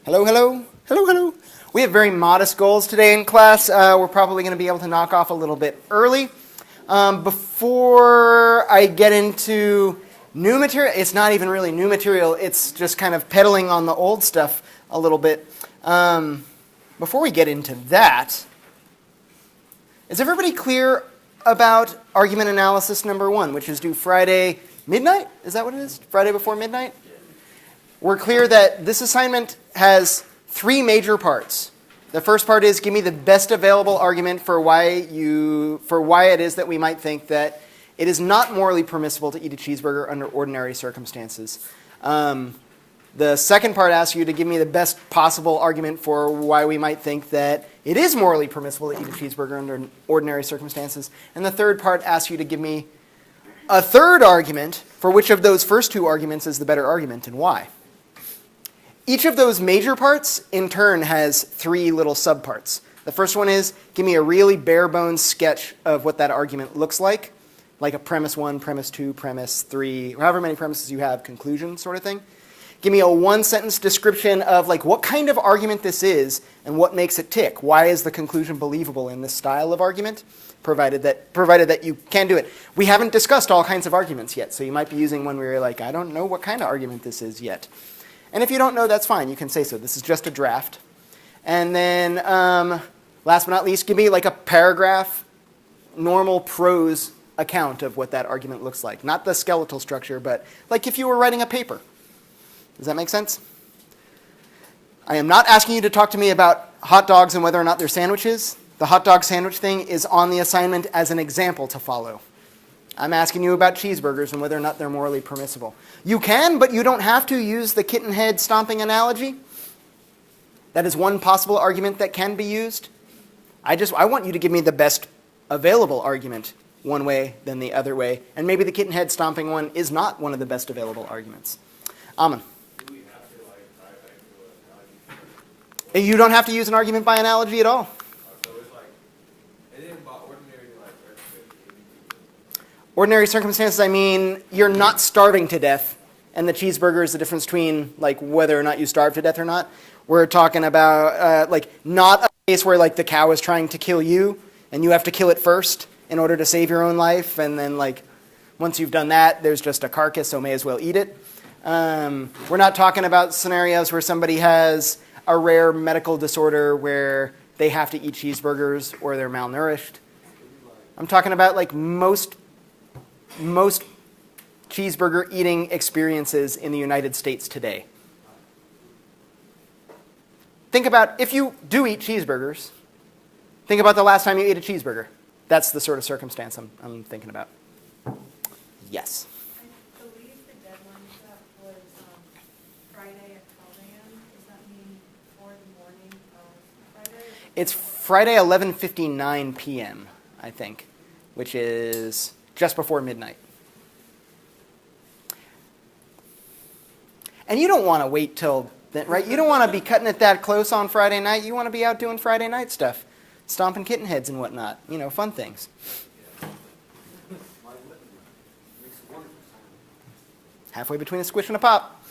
Hello, hello, hello, hello. We have very modest goals today in class. We're probably going to be able to knock off a little bit early. Before I get into new material, it's not even really new material, it's just kind of peddling on the old stuff a little bit. Before we get into that, is everybody clear about argument analysis number 1, which is due Friday midnight? Is that what it is? Friday before midnight? We're clear that this assignment has 3 major parts. The first part is give me the best available argument for why it is that we might think that it is not morally permissible to eat a cheeseburger under ordinary circumstances. The second part asks you to give me the best possible argument for why we might think that it is morally permissible to eat a cheeseburger under ordinary circumstances. And the third part asks you to give me a third argument for which of those first 2 arguments is the better argument and why. Each of those major parts, in turn, has 3 little subparts. The first one is, give me a really bare-bones sketch of what that argument looks like a premise 1, premise 2, premise 3, however many premises you have, conclusion sort of thing. Give me a 1-sentence description of what kind of argument this is and what makes it tick. Why is the conclusion believable in this style of argument, provided that you can do it. We haven't discussed all kinds of arguments yet, so you might be using one where you're like, I don't know what kind of argument this is yet. And if you don't know, that's fine. You can say so. This is just a draft. And then last but not least, give me a paragraph, normal prose account of what that argument looks like. Not the skeletal structure, but like if you were writing a paper. Does that make sense? I am not asking you to talk to me about hot dogs and whether or not they're sandwiches. The hot dog sandwich thing is on the assignment as an example to follow. I'm asking you about cheeseburgers and whether or not they're morally permissible. You can, but you don't have to use the kitten head stomping analogy. That is one possible argument that can be used. I want you to give me the best available argument one way than the other way. And maybe the kitten head stomping one is not one of the best available arguments. Amen. You don't have to use an argument by analogy at all. Ordinary circumstances, I mean, you're not starving to death, and the cheeseburger is the difference between whether or not you starve to death or not. We're talking about not a case where the cow is trying to kill you, and you have to kill it first in order to save your own life, and then once you've done that, there's just a carcass, so may as well eat it. We're not talking about scenarios where somebody has a rare medical disorder where they have to eat cheeseburgers or they're malnourished. I'm talking about most cheeseburger eating experiences in the United States today. Think about, if you do eat cheeseburgers, think about the last time you ate a cheeseburger. That's the sort of circumstance I'm thinking about. Yes? I believe the deadline for that was Friday at 12 a.m. Does that mean for the morning of Friday? It's Friday 11:59 p.m., I think, which is just before midnight. And you don't want to wait till then, right? You don't want to be cutting it that close on Friday night. You want to be out doing Friday night stuff, stomping kitten heads and whatnot, fun things. Halfway between a squish and a pop.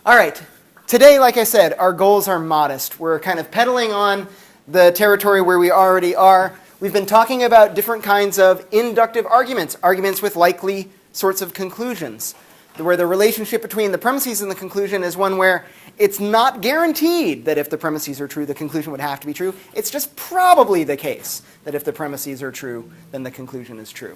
All right. Today, like I said, our goals are modest. We're kind of pedaling on the territory where we already are. We've been talking about different kinds of inductive arguments, arguments with likely sorts of conclusions, where the relationship between the premises and the conclusion is one where it's not guaranteed that if the premises are true, the conclusion would have to be true. It's just probably the case that if the premises are true, then the conclusion is true.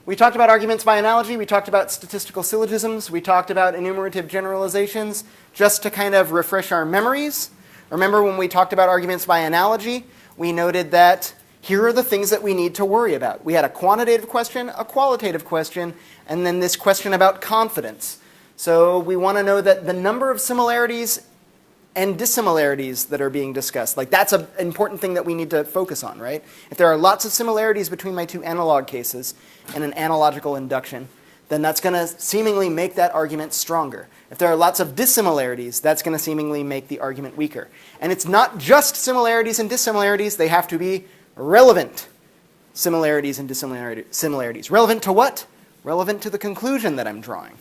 We talked about arguments by analogy. We talked about statistical syllogisms. We talked about enumerative generalizations. Just to kind of refresh our memories, remember when we talked about arguments by analogy, we noted that here are the things that we need to worry about. We had a quantitative question, a qualitative question, and then this question about confidence. So we want to know that the number of similarities and dissimilarities that are being discussed, that's an important thing that we need to focus on, right? If there are lots of similarities between my 2 analog cases and an analogical induction, then that's going to seemingly make that argument stronger. If there are lots of dissimilarities, that's going to seemingly make the argument weaker. And it's not just similarities and dissimilarities. They have to be relevant similarities and dissimilarities. Relevant to what? Relevant to the conclusion that I'm drawing.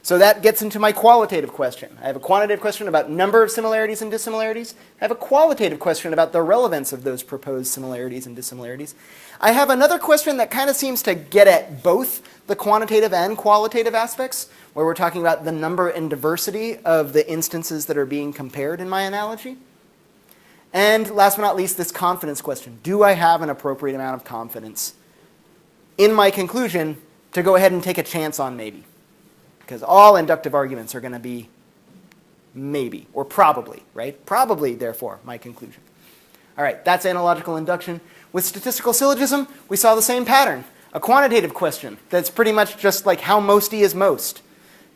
So that gets into my qualitative question. I have a quantitative question about number of similarities and dissimilarities. I have a qualitative question about the relevance of those proposed similarities and dissimilarities. I have another question that kind of seems to get at both the quantitative and qualitative aspects, where we're talking about the number and diversity of the instances that are being compared in my analogy. And last but not least, this confidence question. Do I have an appropriate amount of confidence in my conclusion to go ahead and take a chance on maybe? Because all inductive arguments are going to be maybe, or probably, right? Probably, therefore, my conclusion. All right, that's analogical induction. With statistical syllogism, we saw the same pattern. A quantitative question that's pretty much just like how mosty is most.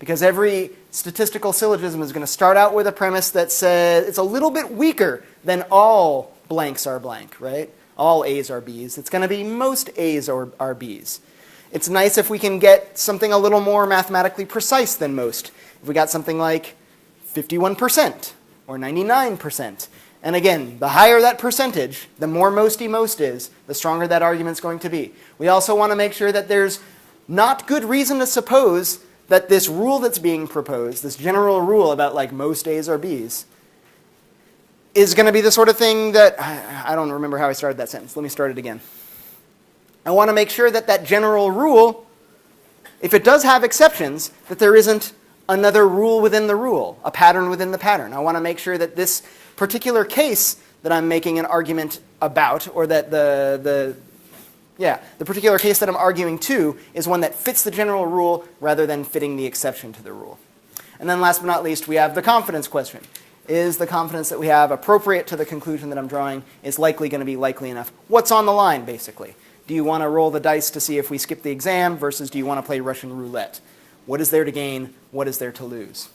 Because every statistical syllogism is going to start out with a premise that says it's a little bit weaker than all blanks are blank, right? All A's are B's. It's going to be most A's are B's. It's nice if we can get something a little more mathematically precise than most. If we got something like 51% or 99%. And again, the higher that percentage, the more mosty most is, the stronger that argument's going to be. We also want to make sure that there's not good reason to suppose that this rule that's being proposed, this general rule about like most A's are B's, is going to be the sort of thing that, I don't remember how I started that sentence. Let me start it again. I want to make sure that that general rule, if it does have exceptions, that there isn't another rule within the rule, a pattern within the pattern. I want to make sure that this particular case that I'm making an argument about, or that the particular case that I'm arguing to is one that fits the general rule rather than fitting the exception to the rule. And then last but not least, we have the confidence question. Is the confidence that we have appropriate to the conclusion that I'm drawing? Is likely going to be likely enough? What's on the line, basically? Do you want to roll the dice to see if we skip the exam versus do you want to play Russian roulette? What is there to gain? What is there to lose?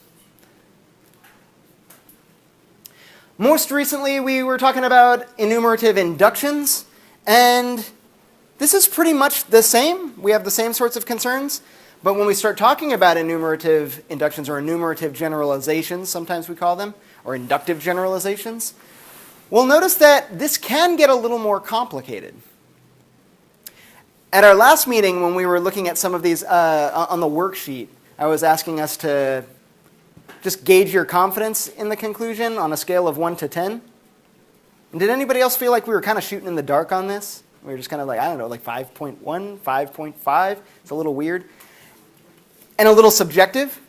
Most recently, we were talking about enumerative inductions, and this is pretty much the same. We have the same sorts of concerns, but when we start talking about enumerative inductions or enumerative generalizations, sometimes we call them, or inductive generalizations, we'll notice that this can get a little more complicated. At our last meeting, when we were looking at some of these on the worksheet, I was asking us to just gauge your confidence in the conclusion on a scale of 1 to 10. And did anybody else feel like we were kind of shooting in the dark on this? We were just kind of like, I don't know, like 5.1, 5.5. It's a little weird. And a little subjective.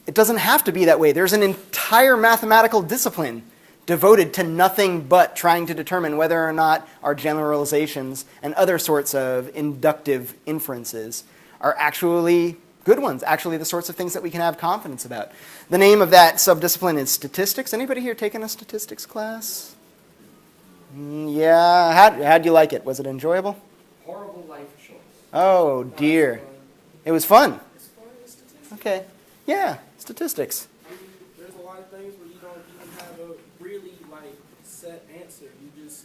It doesn't have to be that way. There's an entire mathematical discipline devoted to nothing but trying to determine whether or not our generalizations and other sorts of inductive inferences are actually good ones, actually the sorts of things that we can have confidence about. The name of that subdiscipline is statistics. Anybody here taken a statistics class? Yeah. How'd you like it? Was it enjoyable? Horrible life choice. Oh, dear. It was fun. As far as statistics, Okay. Yeah, statistics. I mean, there's a lot of things where you don't even have a really set answer. You just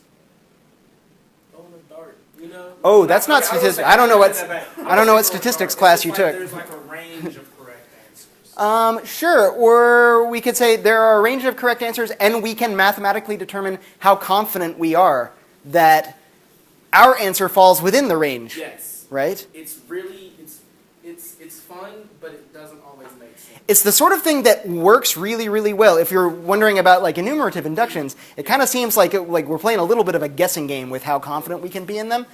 throw in a dart. You know? Oh, that's not statistics. I don't know what statistics class you took. There's like a range of correct answers. Sure, or we could say there are a range of correct answers, and we can mathematically determine how confident we are that our answer falls within the range. Yes. Right? It's really it's fun, but it doesn't always make sense. It's the sort of thing that works really, really well. If you're wondering about like enumerative inductions, it kind of seems like we're playing a little bit of a guessing game with how confident we can be in them.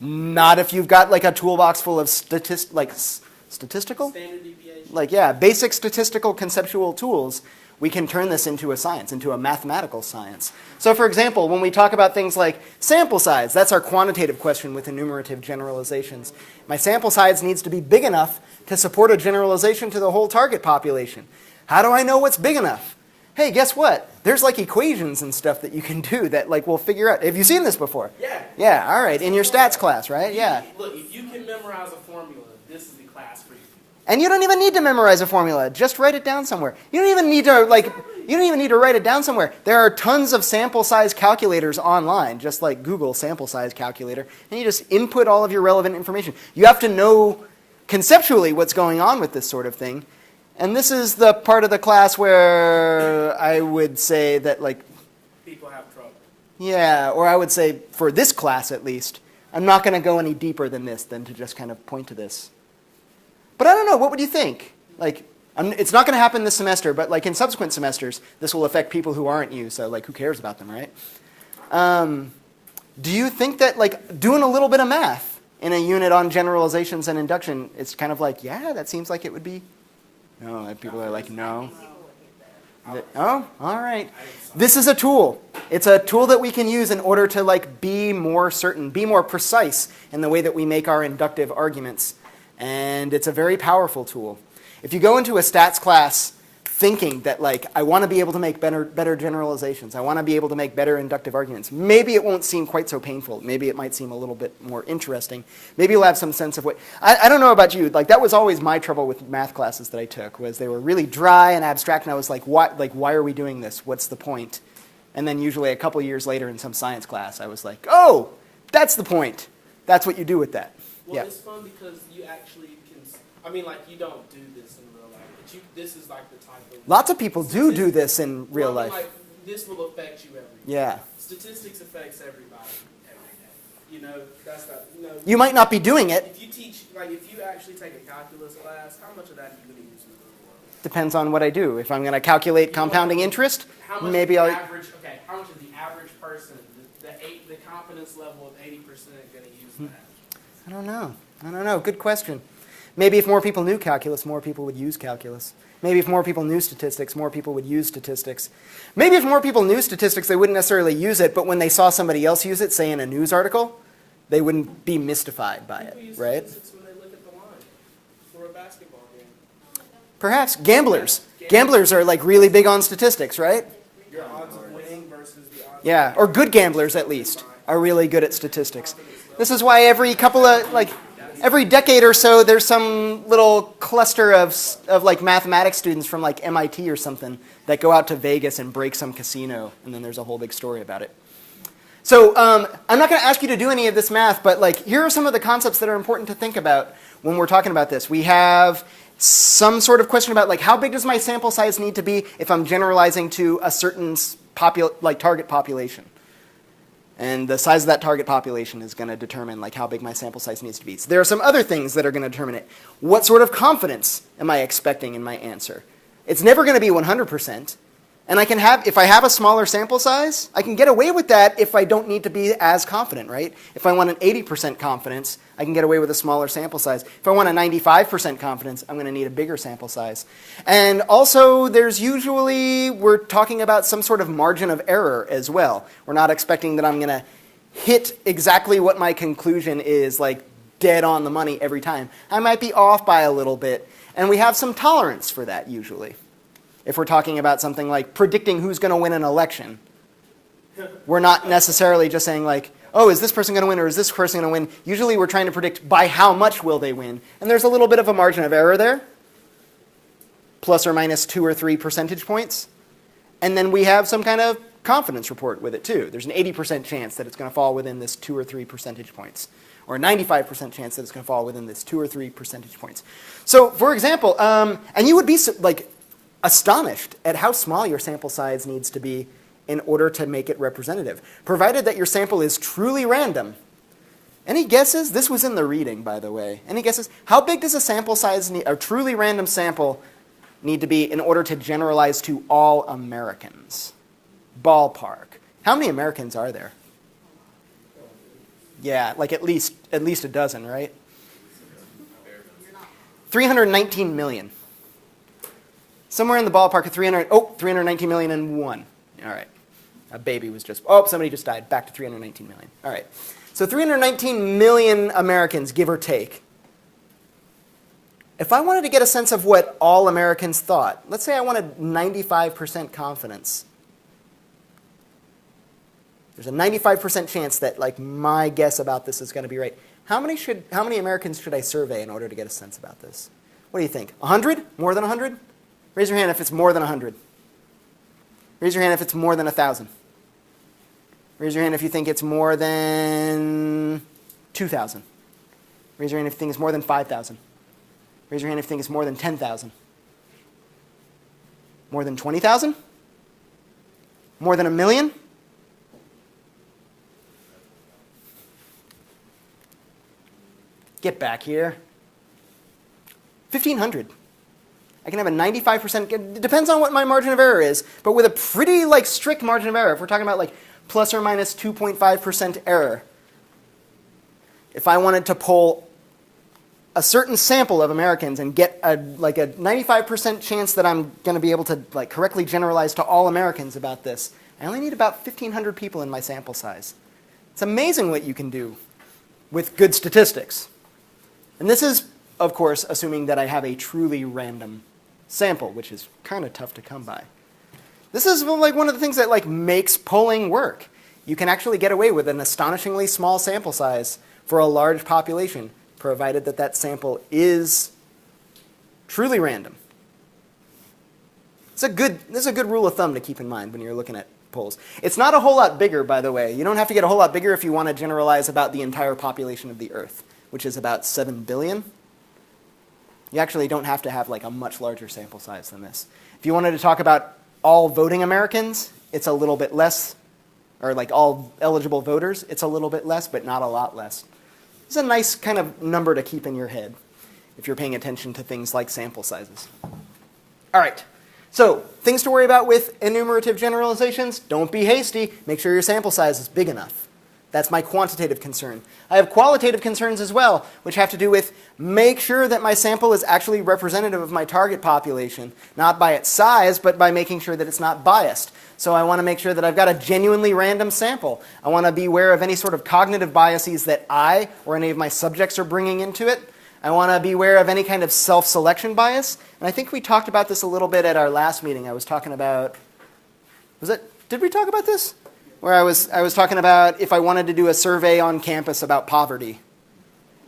Not if you've got like a toolbox full of statistical? Standard deviation. Basic statistical conceptual tools. We can turn this into a science, into a mathematical science. So for example, when we talk about things like sample size, that's our quantitative question with enumerative generalizations. My sample size needs to be big enough to support a generalization to the whole target population. How do I know what's big enough? Hey, guess what? There's like equations and stuff that you can do that like we'll figure out. Have you seen this before? Yeah. Yeah, all right, in your stats class, right? Yeah. Look, if you can memorize a formula, this is the class for you. And you don't even need to memorize a formula. Just write it down somewhere. You don't even need to write it down somewhere. There are tons of sample size calculators online, just like Google sample size calculator, and you just input all of your relevant information. You have to know conceptually what's going on with this sort of thing. And this is the part of the class where I would say that people have trouble. Yeah, or I would say for this class at least, I'm not going to go any deeper than this than to just kind of point to this. But I don't know, what would you think? It's not going to happen this semester, but like in subsequent semesters, this will affect people who aren't you. So like, who cares about them, right? Do you think that like doing a little bit of math in a unit on generalizations and induction, it's kind of like, yeah, that seems like it would be? No, and people are like, no. Oh, all right. This is a tool. It's a tool that we can use in order to like be more certain, be more precise in the way that we make our inductive arguments. And it's a very powerful tool. If you go into a stats class thinking that like, I want to be able to make better generalizations, I want to be able to make better inductive arguments, maybe it won't seem quite so painful. Maybe it might seem a little bit more interesting. Maybe you'll have some sense of what, I don't know about you, like that was always my trouble with math classes that I took, was they were really dry and abstract, and I was like, why are we doing this? What's the point? And then usually a couple years later in some science class, I was like, oh, that's the point. That's what you do with that. Well, yeah. It's fun because you actually can, I mean, like, you don't do this in real life, but this is like the type of... Lots of people do this in real life. Like, this will affect you every day. Yeah. Statistics affects everybody every day. You know, that's not, You might not be doing it. If you teach, like, if you actually take a calculus class, how much of that are you going to use in the real world? Depends on what I do. If I'm going to calculate compounding interest, how much maybe how I'll... much is the average person, the confidence level of 80% going to use that? I don't know. Good question. Maybe if more people knew calculus, more people would use calculus. Maybe if more people knew statistics, more people would use statistics. Maybe if more people knew statistics, they wouldn't necessarily use it, but when they saw somebody else use it, say in a news article, they wouldn't be mystified by People it, use right? statistics when they look at the line for a basketball game. Perhaps. Gamblers. Gamblers are like really big on statistics, right? Your odds of winning versus the odds Yeah, or good gamblers at least are really good at statistics. This is why every couple of, like, every decade or so, there's some little cluster of like mathematics students from like MIT or something that go out to Vegas and break some casino, and then there's a whole big story about it. So I'm not going to ask you to do any of this math, but like here are some of the concepts that are important to think about when we're talking about this. We have some sort of question about like how big does my sample size need to be if I'm generalizing to a certain target population. And the size of that target population is going to determine like how big my sample size needs to be. So there are some other things that are going to determine it. What sort of confidence am I expecting in my answer? It's never going to be 100%. And I can have, if I have a smaller sample size, I can get away with that if I don't need to be as confident, right? If I want an 80% confidence, I can get away with a smaller sample size. If I want a 95% confidence, I'm going to need a bigger sample size. And also, there's usually, we're talking about some sort of margin of error as well. We're not expecting that I'm going to hit exactly what my conclusion is, like dead on the money every time. I might be off by a little bit. And we have some tolerance for that usually. If we're talking about something like predicting who's going to win an election, we're not necessarily just saying like, oh, is this person going to win or is this person going to win? Usually we're trying to predict by how much will they win. And there's a little bit of a margin of error there, plus or minus 2 or 3 percentage points. And then we have some kind of confidence report with it too. There's an 80% chance that it's going to fall within this 2 or 3 percentage points, or a 95% chance that it's going to fall within this 2 or 3 percentage points. So for example, and you would be like, astonished at how small your sample size needs to be in order to make it representative, provided that your sample is truly random. Any guesses? This was in the reading, by the way. Any guesses? How big does a sample size need, a truly random sample need to be in order to generalize to all Americans? Ballpark. How many Americans are there? Yeah, like at least a dozen, right? 319 million. Somewhere in the ballpark of 319 million and one. All right. A baby was just, somebody just died. Back to 319 million. All right. So 319 million Americans, give or take. If I wanted to get a sense of what all Americans thought, let's say I wanted 95% confidence. There's a 95% chance that like my guess about this is going to be right. How many Americans should I survey in order to get a sense about this? What do you think? 100? More than 100? Raise your hand if it's more than 100. Raise your hand if it's more than 1,000. Raise your hand if you think it's more than 2,000. Raise your hand if you think it's more than 5,000. Raise your hand if you think it's more than 10,000. More than 20,000? More than 1 million? Get back here. 1,500. I can have a 95%, it depends on what my margin of error is, but with a pretty strict margin of error, if we're talking about plus or minus 2.5% error, if I wanted to poll a certain sample of Americans and get a 95% chance that I'm going to be able to correctly generalize to all Americans about this, I only need about 1,500 people in my sample size. It's amazing what you can do with good statistics. And this is, of course, assuming that I have a truly random sample, which is kind of tough to come by. This is one of the things that makes polling work. You can actually get away with an astonishingly small sample size for a large population, provided that that sample is truly random. This is a good rule of thumb to keep in mind when you're looking at polls. It's not a whole lot bigger, by the way. You don't have to get a whole lot bigger if you want to generalize about the entire population of the Earth, which is about 7 billion. You actually don't have to have a much larger sample size than this. If you wanted to talk about all voting Americans, it's a little bit less, or all eligible voters, it's a little bit less, but not a lot less. It's a nice kind of number to keep in your head if you're paying attention to things like sample sizes. All right, so things to worry about with enumerative generalizations. Don't be hasty. Make sure your sample size is big enough. That's my quantitative concern. I have qualitative concerns as well, which have to do with make sure that my sample is actually representative of my target population, not by its size, but by making sure that it's not biased. So I want to make sure that I've got a genuinely random sample. I want to be aware of any sort of cognitive biases that I or any of my subjects are bringing into it. I want to be aware of any kind of self-selection bias. And I think we talked about this a little bit at our last meeting. I was talking about, did we talk about this? Where I was talking about if I wanted to do a survey on campus about poverty.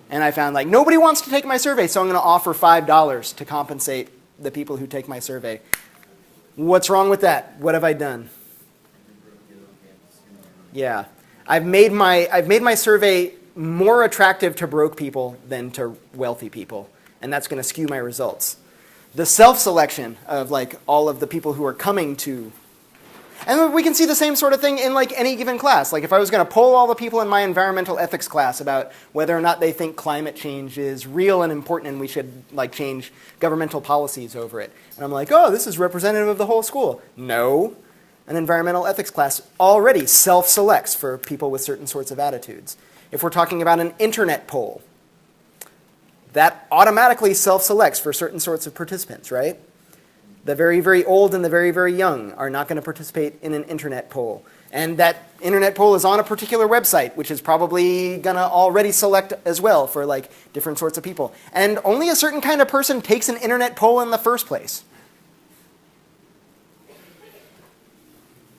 And I found nobody wants to take my survey, so I'm going to offer $5 to compensate the people who take my survey. What's wrong with that? What have I done? Yeah. I've made my survey more attractive to broke people than to wealthy people, and that's going to skew my results. The self-selection of all of the people who are coming to. And we can see the same sort of thing in any given class. If I was going to poll all the people in my environmental ethics class about whether or not they think climate change is real and important and we should change governmental policies over it. And I'm oh, this is representative of the whole school. No. An environmental ethics class already self-selects for people with certain sorts of attitudes. If we're talking about an internet poll, that automatically self-selects for certain sorts of participants, right? The very, very old and the very, very young are not going to participate in an internet poll. And that internet poll is on a particular website, which is probably going to already select as well for different sorts of people. And only a certain kind of person takes an internet poll in the first place.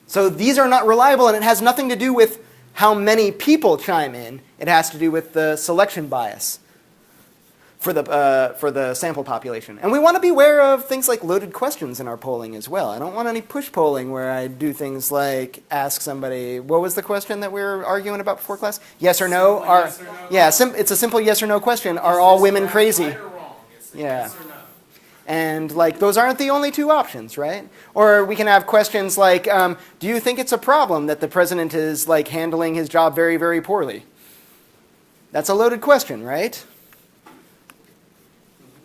So these are not reliable, and it has nothing to do with how many people chime in. It has to do with the selection bias for the sample population. And we want to be aware of things like loaded questions in our polling as well. I don't want any push polling where I do things like ask somebody, what was the question that we were arguing about before class? Yes or no? Yes or no. Yeah, it's a simple yes or no question. Are all women crazy? Right or wrong? It's Yeah. yes or no. And those aren't the only two options, right? Or we can have questions like, do you think it's a problem that the president is handling his job very, very poorly? That's a loaded question, right?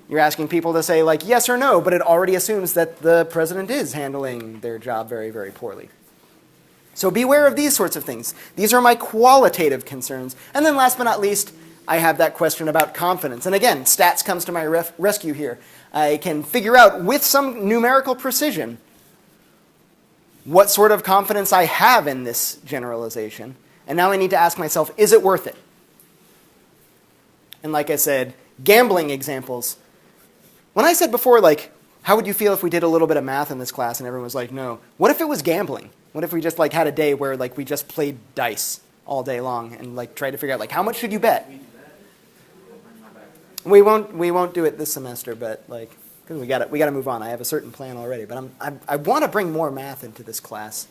You're asking people to say yes or no, but it already assumes that the president is handling their job very, very poorly. So beware of these sorts of things. These are my qualitative concerns. And then last but not least, I have that question about confidence. And again, stats comes to my rescue here. I can figure out with some numerical precision what sort of confidence I have in this generalization. And now I need to ask myself, is it worth it? And like I said, gambling examples. When I said before, how would you feel if we did a little bit of math in this class and everyone was like, no. What if it was gambling? What if we just had a day where we just played dice all day long and tried to figure out how much should you bet? We won't do it this semester, but because we got to move on. I have a certain plan already, but I want to bring more math into this class.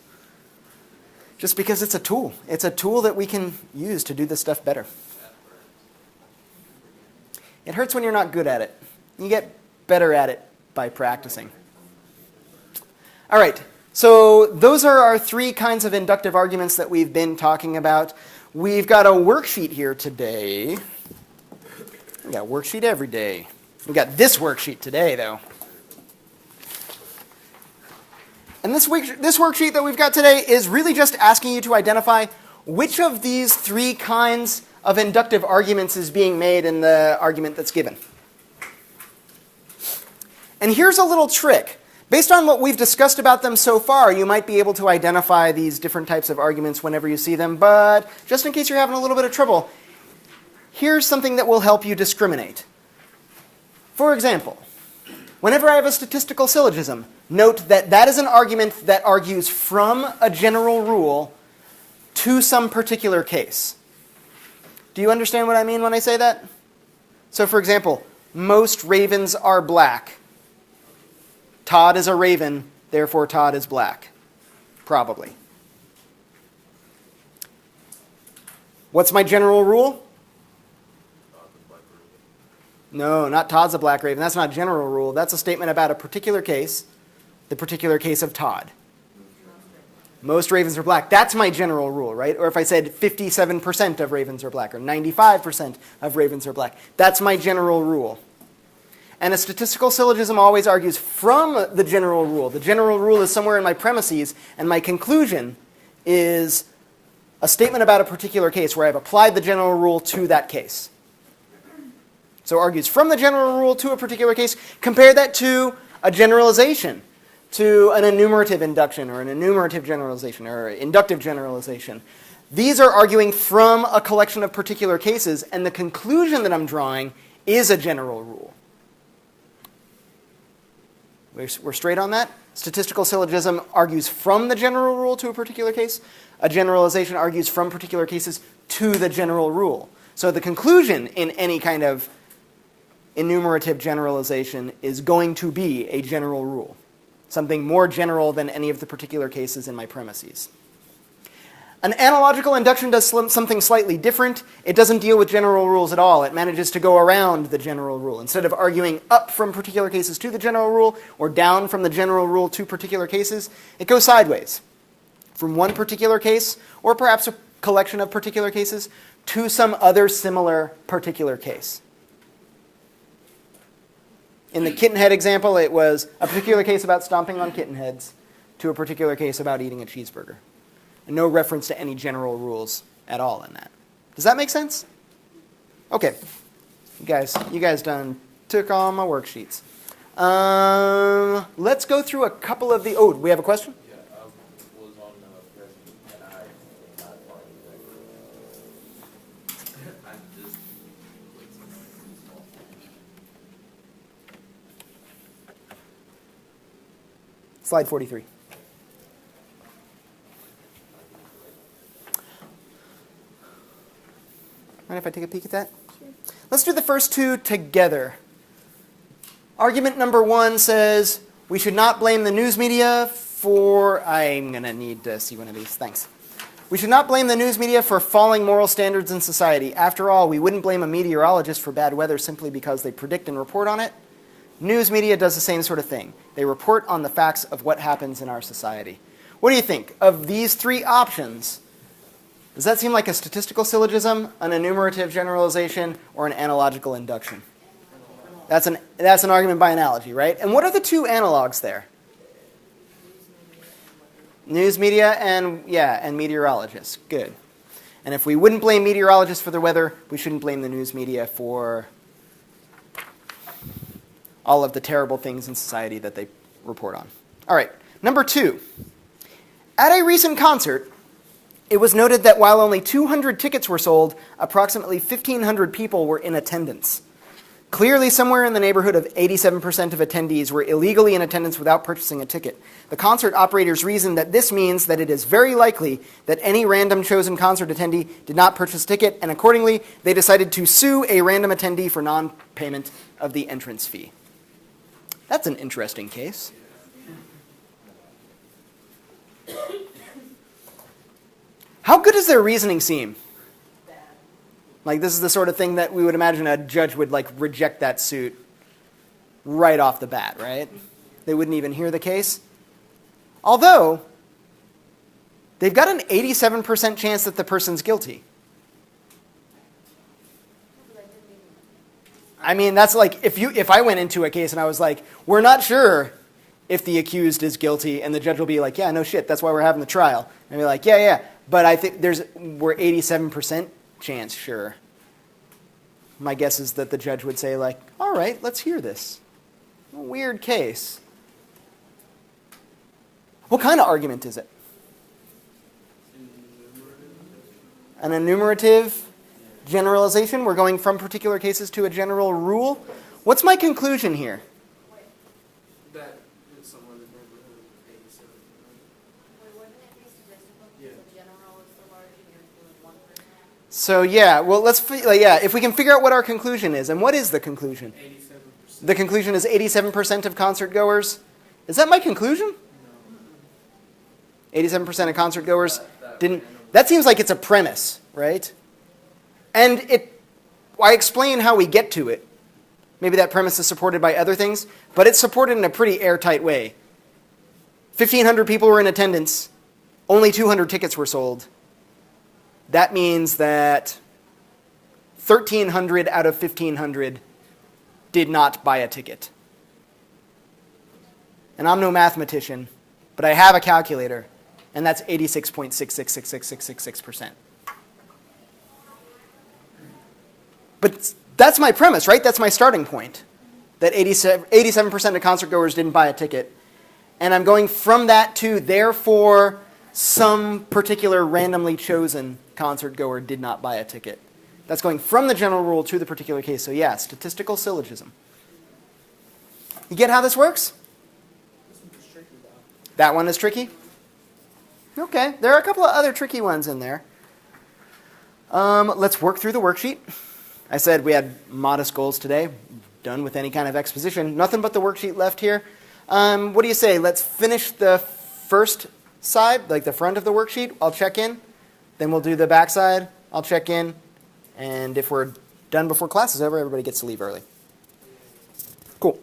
Just because it's a tool. It's a tool that we can use to do this stuff better. It hurts when you're not good at it. You get better at it by practicing. All right, so those are our three kinds of inductive arguments that we've been talking about. We've got a worksheet here today. We got a worksheet every day. We got this worksheet today, though. And this worksheet that we've got today is really just asking you to identify which of these three kinds of inductive arguments is being made in the argument that's given. And here's a little trick. Based on what we've discussed about them so far, you might be able to identify these different types of arguments whenever you see them, but just in case you're having a little bit of trouble, here's something that will help you discriminate. For example, whenever I have a statistical syllogism, note that that is an argument that argues from a general rule to some particular case. Do you understand what I mean when I say that? So for example, most ravens are black. Todd is a raven, therefore Todd is black. Probably. What's my general rule? No, not Todd's a black raven. That's not a general rule. That's a statement about a particular case, the particular case of Todd. Most ravens are black. That's my general rule, right? Or if I said 57% of ravens are black, or 95% of ravens are black, that's my general rule. And a statistical syllogism always argues from the general rule. The general rule is somewhere in my premises, and my conclusion is a statement about a particular case where I've applied the general rule to that case. So it argues from the general rule to a particular case. Compare that to a generalization, to an enumerative induction, or an enumerative generalization, or inductive generalization. These are arguing from a collection of particular cases, and the conclusion that I'm drawing is a general rule. We're straight on that? Statistical syllogism argues from the general rule to a particular case. A generalization argues from particular cases to the general rule. So the conclusion in any kind of enumerative generalization is going to be a general rule, something more general than any of the particular cases in my premises. An analogical induction does something slightly different. It doesn't deal with general rules at all. It manages to go around the general rule. Instead of arguing up from particular cases to the general rule, or down from the general rule to particular cases, it goes sideways. From one particular case, or perhaps a collection of particular cases, to some other similar particular case. In the kitten head example, it was a particular case about stomping on kitten heads to a particular case about eating a cheeseburger. And no reference to any general rules at all in that. Does that make sense? Okay. You guys done took all my worksheets. Let's go through a couple of the... Oh, we have a question? Yeah, I was on President, and I not part of that. I just clicked something. Slide 43. Mind if I take a peek at that? Sure. Let's do the first two together. Argument number one says we should not blame the news media for... I'm going to need to see one of these. Thanks. We should not blame the news media for falling moral standards in society. After all, we wouldn't blame a meteorologist for bad weather simply because they predict and report on it. News media does the same sort of thing. They report on the facts of what happens in our society. What do you think? Of these three options, does that seem like a statistical syllogism, an enumerative generalization, or an analogical induction? That's an argument by analogy, right? And what are the two analogs there? News media and meteorologists. Good. And if we wouldn't blame meteorologists for the weather, we shouldn't blame the news media for all of the terrible things in society that they report on. All right, number two. At a recent concert, it was noted that while only 200 tickets were sold, approximately 1,500 people were in attendance. Clearly, somewhere in the neighborhood of 87% of attendees were illegally in attendance without purchasing a ticket. The concert operators reasoned that this means that it is very likely that any random chosen concert attendee did not purchase a ticket, and accordingly, they decided to sue a random attendee for non-payment of the entrance fee. That's an interesting case. How good does their reasoning seem? Like, this is the sort of thing that we would imagine a judge would, like, reject that suit right off the bat, right? They wouldn't even hear the case. Although, they've got an 87% chance that the person's guilty. I mean, that's like, if I went into a case and I was like, we're not sure if the accused is guilty, and the judge will be like, yeah, no shit, that's why we're having the trial. And be like, yeah, yeah, but I think we're 87% chance sure. My guess is that the judge would say like, all right, let's hear this. A weird case. What kind of argument is it? An enumerative generalization. We're going from particular cases to a general rule. What's my conclusion here? That it's somewhere in the neighborhood of 87. Wouldn't it be statistical Yeah. because the general is so large and you're doing 1%? So yeah, well if we can figure out what our conclusion is, and what is the conclusion? 87%. The conclusion is 87% of concert goers. Is that my conclusion? 87% of concert goers didn't. That seems like it's a premise, right? And I explain how we get to it. Maybe that premise is supported by other things, but it's supported in a pretty airtight way. 1,500 people were in attendance. Only 200 tickets were sold. That means that 1,300 out of 1,500 did not buy a ticket. And I'm no mathematician, but I have a calculator, and that's 86.6666666%. But that's my premise, right? That's my starting point, that 87% of concert goers didn't buy a ticket. And I'm going from that to, therefore, some particular randomly chosen concert goer did not buy a ticket. That's going from the general rule to the particular case. So yeah, statistical syllogism. You get how this works? This one's tricky, though. That one is tricky? Okay, there are a couple of other tricky ones in there. Let's work through the worksheet. I said we had modest goals today, done with any kind of exposition. Nothing but the worksheet left here. What do you say? Let's finish the first side, like the front of the worksheet. I'll check in. Then we'll do the back side. I'll check in. And if we're done before class is over, everybody gets to leave early. Cool.